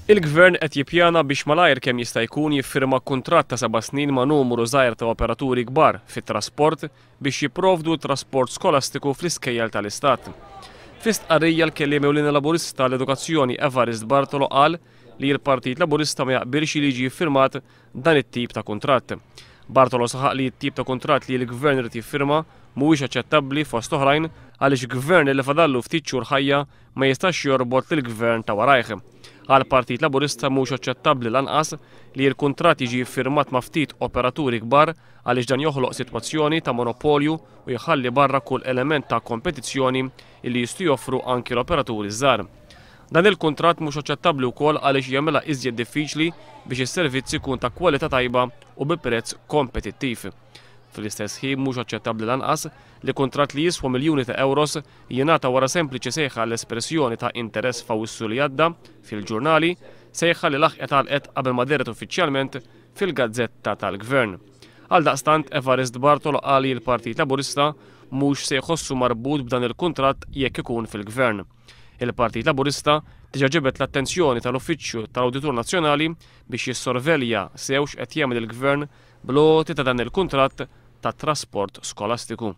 Il-Gvern qed jippjana biex malajr kemm jista' jkun jiffirma kuntratt ta' 7 snin ma' numru żgħir ta' operaturi kbar fit-trasport biex jipprovdu trasport skolastiku fl-iskejjel tal-Istat. Fl-istqarrija l-kelliem ewlieni Laburista l-Edukazzjoni Evarist Bartolo qal li l-Partit Laburista ma jaqbilx li jiġi jiffirmat dan it-tip ta' kuntratt. Bartolo saħaq li t-tip ta' kuntratt li l-Gvern irid jiffirma mhuwiex aċċettabbli fost oħrajn għaliex gvern li fadallu ftit xhur ħajja ma jistax jorbot lill-Gvern ta' warajh. Għal-Partit Laburista mhux aċċettabbli lanqas li l-kuntratt jiġi firmat ma' ftit operaturi kbar għaliex dan joħloq sitwazzjoni ta' monopolju u jħalli barra kull element ta' kompetizzjoni li jistgħu joffru anki l-operaturi żgħar. Dan il-kuntratt mhux aċċettabbli wkoll għaliex jagħmilha iżjed diffiċli biex is-servizz ikun ta' kwalità tajba u bi prezz kompetittiv. Fl-istess ħin mhux aċċettabbli lanqas li kuntratt li jiswa miljuni ta' euros jingħata wara sempliċi sejħa l-espressjoni ta' interess f'Awwissu li għadda fil-ġurnali sejħa li laħqet għalqet qabel ma deret uffiċjalment fil-Gazzetta tal-Gvern. Għaldaqstant Evarist Bartolo qal li l-Partit Laburista mhux se jħossu marbut b'dan il-kuntratt jekk ikun fil-Gvern. Il-Partit Laburista diġà ġibet l-attenzjoni tal-Uffiċċju tal-Awditur Nazzjonali biex jissorvelja sewx qed jagħmel il-Gvern bloti ta' dan il-kuntratt tat trasport skolastiku.